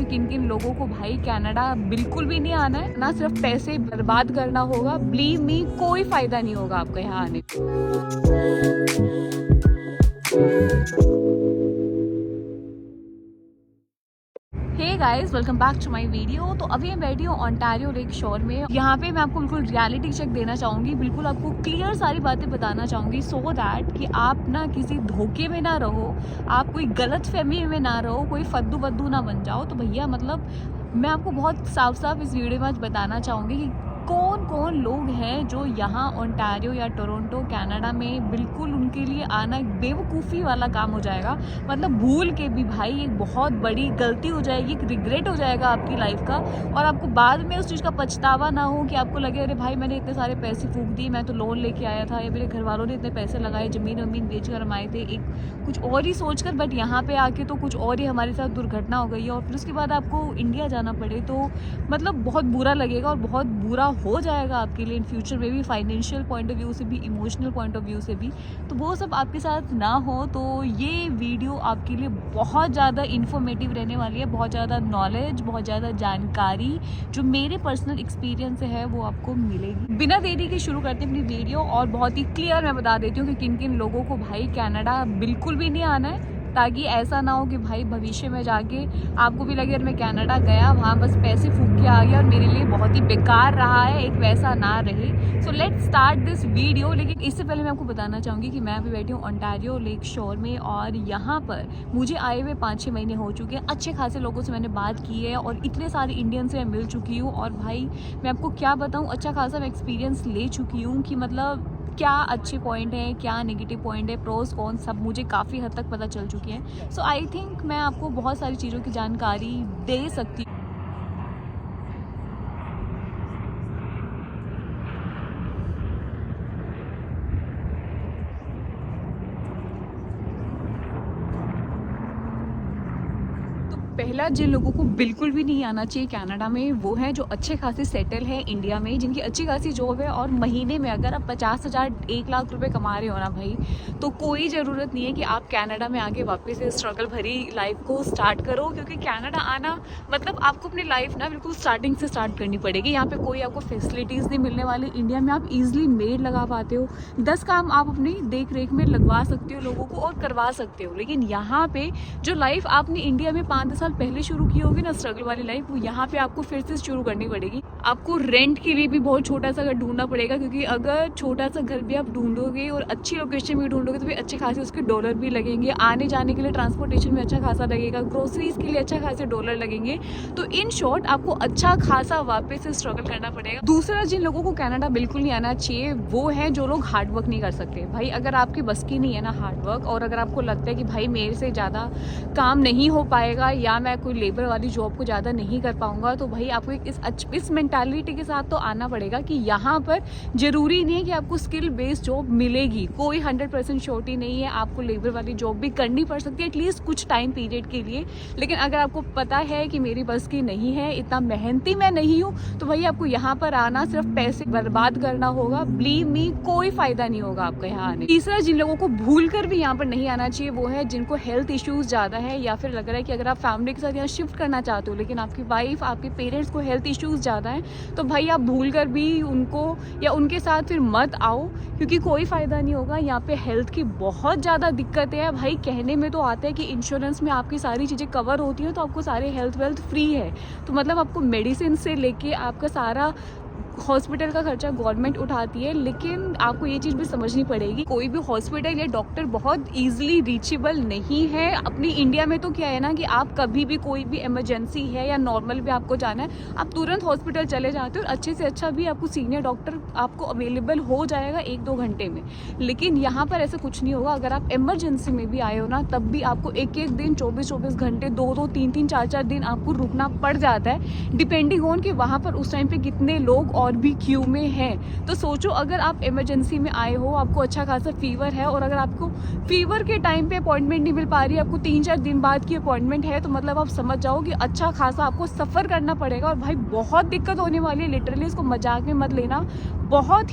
किन किन लोगों को भाई कनाडा बिल्कुल भी नहीं आना है, ना सिर्फ पैसे बर्बाद करना होगा। बिलीव मी, कोई फायदा नहीं होगा आपका यहाँ आने hey guys, welcome back to my video. तो अभी मैं बैठी हूँ ओंटारियो लेक शोर में। यहाँ पे मैं आपको बिल्कुल रियलिटी चेक देना चाहूँगी, बिल्कुल आपको क्लियर सारी बातें बताना चाहूँगी सो दैट कि आप ना किसी धोखे में ना रहो, आप कोई गलत फहमी में ना रहो, कोई फद्दू बद्दू ना बन जाओ। तो भैया मतलब मैं आपको बहुत साफ साफ इस वीडियो में आज बताना चाहूँगी कि कौन कौन लोग हैं जो यहाँ ओंटारियो या टोरंटो कनाडा में बिल्कुल उनके लिए आना एक बेवकूफ़ी वाला काम हो जाएगा। मतलब भूल के भी भाई एक बहुत बड़ी गलती हो जाएगी, एक रिग्रेट हो जाएगा आपकी लाइफ का, और आपको बाद में उस चीज़ का पछतावा ना हो कि आपको लगे अरे भाई मैंने इतने सारे पैसे फूंक दिए, मैं तो लोन लेके आया था, या मेरे घर वालों ने इतने पैसे लगाए, ज़मीन वमीन बेच कर हम आए थे एक कुछ और ही सोच कर, बट यहाँ पे आके तो कुछ और ही हमारे साथ दुर्घटना हो गई है और फिर उसके बाद आपको इंडिया जाना पड़े। तो मतलब बहुत बुरा लगेगा और बहुत बुरा हो जाएगा आपके लिए इन फ्यूचर में भी, फाइनेंशियल पॉइंट ऑफ व्यू से भी, इमोशनल पॉइंट ऑफ व्यू से भी। तो वो सब आपके साथ ना हो तो ये वीडियो आपके लिए बहुत ज़्यादा इन्फॉर्मेटिव रहने वाली है, बहुत ज़्यादा नॉलेज, बहुत ज़्यादा जानकारी जो मेरे पर्सनल एक्सपीरियंस से है वो आपको मिलेगी। बिना देरी के शुरू करते हैं अपनी वीडियो, और बहुत ही क्लियर मैं बता देती हूँ कि किन किन लोगों को भाई कनाडा बिल्कुल भी नहीं आना है, ताकि ऐसा ना हो कि भाई भविष्य में जाके आपको भी लगे मैं कनाडा गया, वहाँ बस पैसे फूंक के आ गया और मेरे लिए बहुत ही बेकार रहा है, एक वैसा ना रहे। So let's start this video. लेकिन इससे पहले मैं आपको बताना चाहूँगी कि मैं अभी बैठी हूँ ओंटारियो लेक शोर में, और यहाँ पर मुझे आए हुए 5-6 महीने हो चुके हैं। अच्छे खासे लोगों से मैंने बात की है और इतने सारे इंडियन से मैं मिल चुकी हूँ, और भाई मैं आपको क्या बताऊँ, अच्छा खासा मैं एक्सपीरियंस ले चुकी हूँ कि मतलब क्या अच्छे पॉइंट हैं, क्या नेगेटिव पॉइंट है, प्रोस कौन सब मुझे काफ़ी हद तक पता चल चुकी है। सो आई थिंक मैं आपको बहुत सारी चीज़ों की जानकारी दे सकती हूँ। पहला जिन लोगों को बिल्कुल भी नहीं आना चाहिए कनाडा में वो है जो अच्छे खासे सेटल है इंडिया में, जिनकी अच्छी खासी जॉब है, और महीने में अगर आप 50,000 1 लाख रुपए कमा रहे हो ना भाई, तो कोई ज़रूरत नहीं है कि आप कनाडा में आके वापस से स्ट्रगल भरी लाइफ को स्टार्ट करो। क्योंकि कनाडा आना मतलब आपको अपनी लाइफ ना बिल्कुल स्टार्टिंग से स्टार्ट करनी पड़ेगी। यहाँ पे कोई आपको फैसिलिटीज़ नहीं मिलने वाली। इंडिया में आप ईजिली मेड लगा पाते हो, 10 काम आप अपनी देख रेख में लगवा सकते हो लोगों को और करवा सकते हो। लेकिन यहाँ पे जो लाइफ आपने इंडिया में 5-10 साल पहले शुरू की होगी ना, स्ट्रगल वाली लाइफ, वो यहाँ पे आपको फिर से शुरू करनी पड़ेगी। आपको रेंट के लिए भी बहुत छोटा सा घर ढूंढना पड़ेगा, क्योंकि अगर छोटा सा घर भी आप ढूंढोगे और अच्छी लोकेशन में ढूंढोगे तो फिर अच्छे खासे उसके डॉलर भी लगेंगे, आने जाने के लिए ट्रांसपोर्टेशन में अच्छा खासा लगेगा, ग्रोसरीज के लिए अच्छा खासे डॉलर लगेंगे। तो इन शॉर्ट आपको अच्छा खासा वापस से स्ट्रगल करना पड़ेगा। दूसरा, जिन लोगों को कनाडा बिल्कुल नहीं आना चाहिए वो है जो लोग हार्ड वर्क नहीं कर सकते। भाई अगर आपकी बस की नहीं है ना हार्ड वर्क, और अगर आपको लगता है कि भाई मेरे से ज़्यादा काम नहीं हो पाएगा या मैं कोई लेबर वाली जॉब को ज़्यादा नहीं कर पाऊंगा, तो भाई आपको इस मेंटालिटी के साथ तो आना पड़ेगा कि यहाँ पर ज़रूरी नहीं है कि आपको स्किल बेस्ड जॉब मिलेगी। कोई 100% श्योरिटी नहीं है, आपको लेबर वाली जॉब भी करनी पड़ सकती है एटलीस्ट कुछ टाइम पीरियड के लिए। लेकिन अगर आपको पता है कि मेरी बस की नहीं है, इतना मेहनती मैं नहीं हूँ, तो भाई आपको यहाँ पर आना सिर्फ पैसे बर्बाद करना होगा। बिलीव मी, कोई फायदा नहीं होगा आपका यहाँ आने। तीसरा, जिन लोगों को भूल कर भी यहाँ पर नहीं आना चाहिए वो है जिनको हेल्थ इश्यूज ज़्यादा है, या फिर लग रहा है कि अगर आप फैमिली के साथ यहाँ शिफ्ट करना चाहते हो लेकिन आपकी वाइफ, आपके पेरेंट्स को हेल्थ इश्यूज ज़्यादा हैं, तो भाई आप भूल कर भी उनको या उनके साथ फिर मत आओ, क्योंकि कोई फ़ायदा नहीं होगा। यहाँ पे हेल्थ की बहुत ज़्यादा दिक्कतें हैं भाई। कहने में तो आता है कि इंश्योरेंस में आपकी सारी चीज़ें कवर होती हैं, तो आपको सारे हेल्थ वेल्थ फ्री है, तो मतलब आपको मेडिसिन से लेके आपका सारा हॉस्पिटल का खर्चा गवर्नमेंट उठाती है। लेकिन आपको ये चीज़ भी समझनी पड़ेगी, कोई भी हॉस्पिटल या डॉक्टर बहुत इजीली रीचेबल नहीं है। अपनी इंडिया में तो क्या है ना कि आप कभी भी कोई भी इमरजेंसी है या नॉर्मल भी आपको जाना है, आप तुरंत हॉस्पिटल चले जाते हो और अच्छे से अच्छा भी आपको सीनियर डॉक्टर आपको अवेलेबल हो जाएगा 1-2 घंटे में। लेकिन यहाँ पर ऐसा कुछ नहीं होगा। अगर आप इमरजेंसी में भी आए हो ना, तब भी आपको एक दिन 24-24 घंटे, 2-2, 3-3, 4-4 दिन आपको रुकना पड़ जाता है, डिपेंडिंग ऑन कि वहाँ पर उस टाइम पे कितने लोग और भी क्यू में हैं। तो सोचो, अगर आप इमरजेंसी में आए हो, आपको अच्छा खासा फीवर है, और अगर आपको फीवर के टाइम पे अपॉइंटमेंट नहीं मिल पा रही है, आपको 3-4 दिन बाद की अपॉइंटमेंट है, तो मतलब आप समझ जाओ कि अच्छा खासा आपको सफ़र करना पड़ेगा और भाई बहुत दिक्कत होने वाली है। लिटरली इसको मजाक में मत लेना, बहुत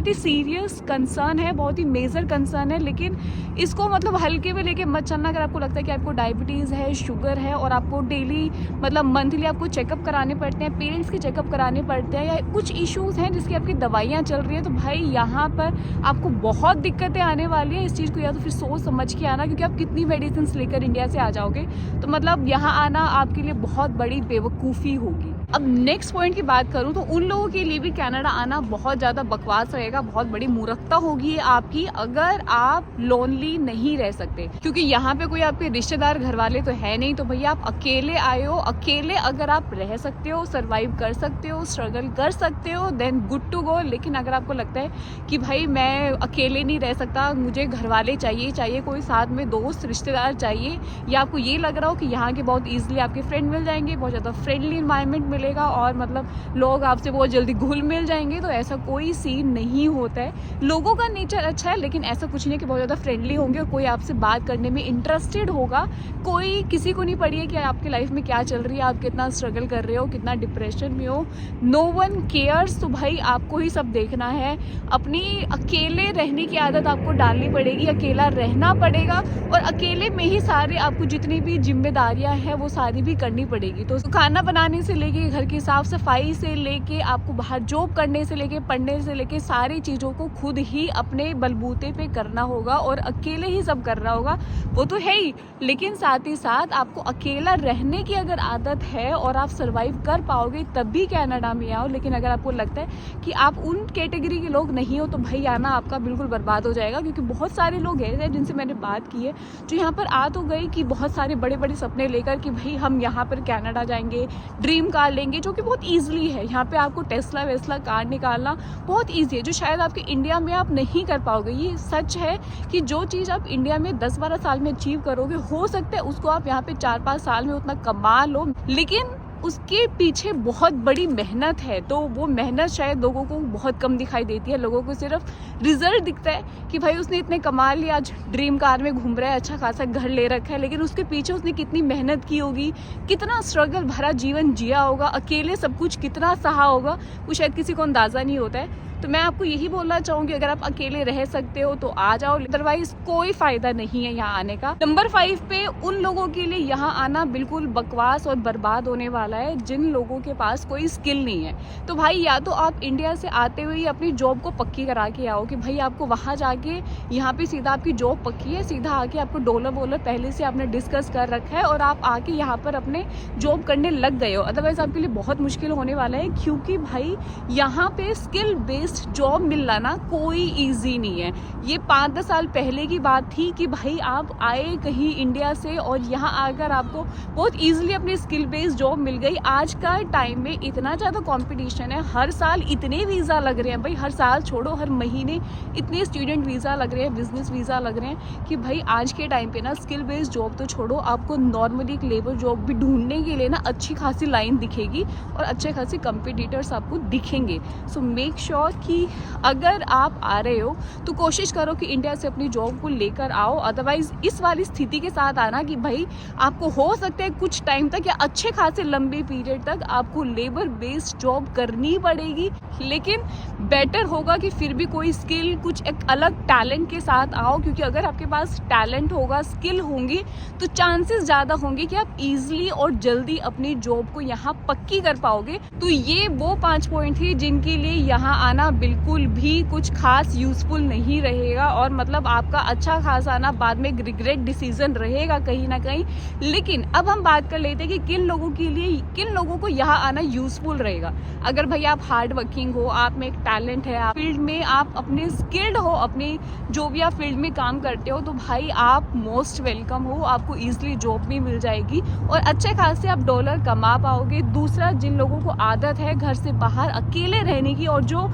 ही सीरियस कंसर्न है, बहुत ही मेजर कंसर्न है। लेकिन इसको मतलब हल्के में लेके मत चलना। अगर आपको लगता है कि आपको डायबिटीज़ है, शुगर है और आपको डेली मतलब मंथली आपको चेकअप कराने पड़ते हैं, पेरेंट्स के चेकअप कराने पड़ते हैं, या कुछ इश्यूज़ हैं जिसकी आपकी दवाइयाँ चल रही है, तो भाई यहाँ पर आपको बहुत दिक्कतें आने वाली हैं। इस चीज़ को या तो फिर सोच समझ के आना, क्योंकि आप कितनी मेडिसिन लेकर इंडिया से आ जाओगे तो मतलब यहाँ आना आपके लिए बहुत बड़ी बेवकूफ़ी होगी। अब नेक्स्ट पॉइंट की बात करूँ तो उन लोगों के लिए भी कनाडा आना बहुत ज़्यादा बकवास रहेगा, बहुत बड़ी मूर्खता होगी आपकी अगर आप लोनली नहीं रह सकते, क्योंकि यहाँ पे कोई आपके रिश्तेदार घर वाले तो है नहीं। तो भैया आप अकेले आए हो, अकेले अगर आप रह सकते हो, सर्वाइव कर सकते हो, स्ट्रगल कर सकते हो, देन गुड टू गो। लेकिन अगर आपको लगता है कि भाई मैं अकेले नहीं रह सकता, मुझे घर वाले चाहिए, कोई साथ में दोस्त रिश्तेदार चाहिए, या आपको ये लग रहा हो कि यहाँ के बहुत ईजिली आपके फ्रेंड मिल जाएंगे, बहुत ज़्यादा फ्रेंडली इन्वायरमेंट मिलेगा और मतलब लोग आपसे बहुत जल्दी घुल मिल जाएंगे, तो ऐसा कोई सीन नहीं होता है। लोगों का नेचर अच्छा है, लेकिन ऐसा कुछ नहीं है कि बहुत ज़्यादा फ्रेंडली होंगे और कोई आपसे बात करने में इंटरेस्टेड होगा। कोई किसी को नहीं पड़ी है कि आपकी लाइफ में क्या चल रही है, आप कितना स्ट्रगल कर रहे हो, कितना डिप्रेशन में हो, नो वन केयर्स। तो भाई आपको ही सब देखना है। अपनी अकेले रहने की आदत आपको डालनी पड़ेगी, अकेला रहना पड़ेगा और अकेले में ही सारे आपको जितनी भी जिम्मेदारियां हैं वो सारी भी करनी पड़ेगी। तो खाना बनाने से लेके, घर की साफ सफाई से लेके, आपको बाहर जॉब करने से लेके, पढ़ने से लेके, सारी चीज़ों को खुद ही अपने बलबूते पे करना होगा और अकेले ही सब करना होगा। वो तो है ही, लेकिन साथ ही साथ आपको अकेला रहने की अगर आदत है और आप सर्वाइव कर पाओगे तब भी कनाडा में आओ। लेकिन अगर आपको लगता है कि आप उन कैटेगरी के लोग नहीं हो तो भाई आना आपका बिल्कुल बर्बाद हो जाएगा। क्योंकि बहुत सारे लोग हैं जिनसे मैंने बात की है जो यहाँ पर आ तो गए कि बहुत सारे बड़े बड़े सपने लेकर कि भाई हम यहाँ पर कनाडा जाएंगे, ड्रीम कार लेंगे, जो कि बहुत ईजिली है। यहाँ पे आपको टेस्ला वेस्ला कार निकालना बहुत ईजी है, जो शायद आपके इंडिया में आप नहीं कर पाओगे। ये सच है कि जो चीज़ आप इंडिया में 10-12 साल में अचीव करोगे, हो सकता है उसको आप यहाँ पे 4-5 साल में उतना कमा लो, लेकिन उसके पीछे बहुत बड़ी मेहनत है। तो वो मेहनत शायद लोगों को बहुत कम दिखाई देती है। लोगों को सिर्फ रिजल्ट दिखता है कि भाई उसने इतने कमा लिया, आज ड्रीम कार में घूम रहा है, अच्छा खासा घर ले रखा है, लेकिन उसके पीछे उसने कितनी मेहनत की होगी, कितना स्ट्रगल भरा जीवन जिया होगा, अकेले सब कुछ कितना सहा होगा, वो शायद किसी को अंदाज़ा नहीं होता है। तो मैं आपको यही बोलना चाहूँगी, अगर आप अकेले रह सकते हो तो आ जाओ, अदरवाइज कोई फ़ायदा नहीं है यहाँ आने का। नंबर 5 पे उन लोगों के लिए यहाँ आना बिल्कुल बकवास और बर्बाद होने वाला है जिन लोगों के पास कोई स्किल नहीं है। तो भाई या तो आप इंडिया से आते हुए अपनी जॉब को पक्की करा के आओ कि भाई आपको वहाँ जाके, यहाँ पे सीधा आपकी जॉब पक्की है, सीधा आके आपको डॉलर वॉलर पहले से आपने डिस्कस कर रखा है और आप आके यहाँ पर अपने जॉब करने लग गए हो। अदरवाइज आपके लिए बहुत मुश्किल होने वाला है, क्योंकि भाई यहाँ पे स्किल बेस्ड जॉब मिलना ना कोई इजी नहीं है। ये 5-10 साल पहले की बात थी कि भाई आप आए कहीं इंडिया से और यहाँ आकर आपको बहुत इजीली अपनी स्किल बेस्ड जॉब मिल गई। आज का टाइम में इतना ज़्यादा कंपटीशन है, हर साल इतने वीज़ा लग रहे हैं भाई, हर साल छोड़ो हर महीने इतने स्टूडेंट वीज़ा लग रहे हैं, बिजनेस वीज़ा लग रहे हैं कि भाई आज के टाइम पे ना स्किल बेस्ड जॉब तो छोड़ो, आपको नॉर्मली एक लेबर जॉब भी ढूंढने के लिए ना अच्छी खासी लाइन दिखेगी और अच्छे खासे कंपटीटर्स आपको दिखेंगे। सो मेक श्योर कि अगर आप आ रहे हो तो कोशिश करो कि इंडिया से अपनी जॉब को लेकर आओ। अदरवाइज इस वाली स्थिति के साथ आना कि भाई आपको हो सकता है कुछ टाइम तक या अच्छे खासे लंबे पीरियड तक आपको लेबर बेस्ड जॉब करनी पड़ेगी, लेकिन बेटर होगा कि फिर भी कोई स्किल, कुछ एक अलग टैलेंट के साथ आओ। क्योंकि अगर आपके पास टैलेंट होगा, स्किल होंगी, तो चांसेस ज़्यादा होंगे कि आप इजीली और जल्दी अपनी जॉब को यहाँ पक्की कर पाओगे। तो ये वो 5 पॉइंट थे जिनके लिए यहाँ आना बिल्कुल भी कुछ खास यूजफुल नहीं रहेगा और मतलब आपका अच्छा खासा ना बाद में रिग्रेट डिसीजन रहेगा कहीं ना कहीं। लेकिन अब हम बात कर लेते हैं कि किन लोगों के लिए, किन लोगों को यहाँ आना यूजफुल रहेगा। अगर भाई आप हार्ड वर्किंग हो, आप में एक टैलेंट है, आप फील्ड में आप अपने स्किल्ड हो, अपने जो भी आप फील्ड में काम करते हो, तो भाई आप मोस्ट वेलकम हो, आपको ईजिली जॉब भी मिल जाएगी और अच्छे खासे आप डॉलर कमा पाओगे। दूसरा, जिन लोगों को आदत है घर से बाहर अकेले रहने की और जो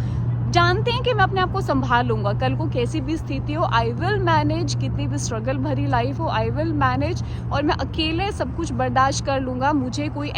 जानते हैं कि मैं अपने आप को संभाल लूंगा, कल को कैसी भी स्थिति हो, आई विल मैनेज, कितनी भी स्ट्रगल भरी लाइफ हो, आई विल मैनेज और मैं अकेले सब कुछ बर्दाश्त कर लूँगा, मुझे कोई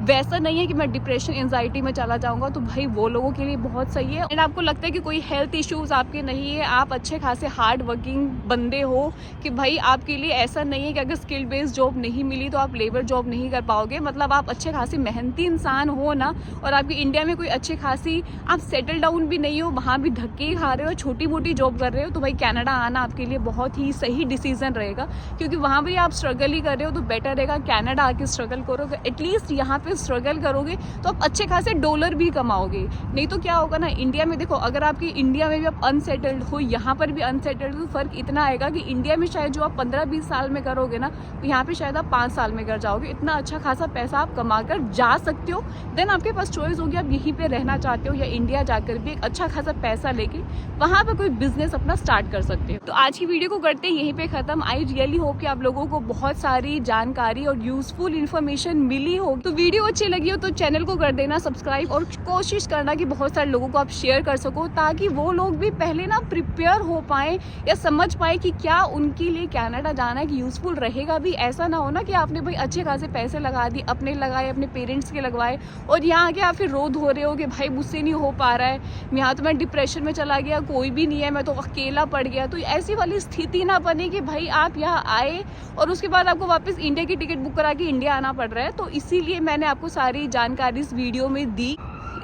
वैसा नहीं है कि मैं डिप्रेशन एंजाइटी में चला जाऊँगा, तो भाई वो लोगों के लिए बहुत सही है। एंड आपको लगता है कि कोई हेल्थ इश्यूज आपके नहीं है, आप अच्छे खासे हार्ड वर्किंग बंदे हो कि भाई आपके लिए ऐसा नहीं है कि अगर स्किल बेस्ड जॉब नहीं मिली तो आप लेबर जॉब नहीं कर पाओगे, मतलब आप अच्छे खासे मेहनती इंसान हो ना और आपकी इंडिया में कोई अच्छे खासी आप सेटल सेटल डाउन भी नहीं हो, वहाँ भी धक्के खा रहे हो, छोटी मोटी जॉब कर रहे हो, तो भाई कनाडा आना आपके लिए बहुत ही सही डिसीजन रहेगा। क्योंकि वहाँ भी आप स्ट्रगल ही कर रहे हो तो बेटर रहेगा कनाडा आके स्ट्रगल करोगे। एटलीस्ट यहाँ पे स्ट्रगल करोगे तो आप अच्छे खासे डॉलर भी कमाओगे। नहीं तो क्या होगा ना, इंडिया में देखो, अगर आपकी इंडिया में भी आप अनसेटल्ड हो, यहाँ पर भी अनसेटल्ड हो, फर्क इतना आएगा कि इंडिया में शायद जो आप 15-20 साल में करोगे ना, तो यहाँ पे शायद आप 5 साल में कर जाओगे। इतना अच्छा खासा पैसा आप कमा कर जा सकते हो। देन आपके पास चॉइस होगी, आप यहीं पे रहना चाहते हो या इंडिया जाकर भी एक अच्छा खासा पैसा लेके वहाँ पे कोई बिजनेस अपना स्टार्ट कर सकते हो। तो आज की वीडियो को करते हैं यहीं पे खत्म। आई रियली होप कि आप लोगों को बहुत सारी जानकारी और यूजफुल इन्फॉर्मेशन मिली होगी। तो वीडियो अच्छी लगी हो तो चैनल को कर देना सब्सक्राइब, और कोशिश करना कि बहुत सारे लोगों को आप शेयर कर सको, ताकि वो लोग भी पहले ना प्रिपेयर हो पाए या समझ पाए कि क्या उनके लिए कनाडा जाना एक यूजफुल रहेगा भी। ऐसा ना हो ना कि आपने भाई अच्छे खासे पैसे लगा दिए, अपने लगाए, अपने पेरेंट्स के लगवाए, और यहाँ आके आप फिर रो धो रहे हो कि भाई मुझसे नहीं हो पा रहा है, यहाँ तो मैं डिप्रेशन में चला गया, कोई भी नहीं है, मैं तो अकेला पड़ गया। तो ऐसी वाली स्थिति ना बने कि भाई आप यहाँ आए और उसके बाद आपको वापस इंडिया की टिकट बुक करा के इंडिया आना पड़ रहा है। तो इसीलिए मैंने आपको सारी जानकारी इस वीडियो में दी।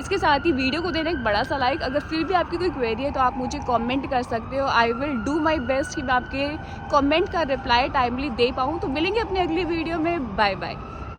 इसके साथ ही वीडियो को देना एक बड़ा सा लाइक। अगर फिर भी आपकी कोई क्वेरी है तो आप मुझे कमेंट कर सकते हो। I will do my best कि मैं आपके कमेंट का रिप्लाई टाइमली दे पाऊँ। तो मिलेंगे अपनी अगली वीडियो में। Bye bye.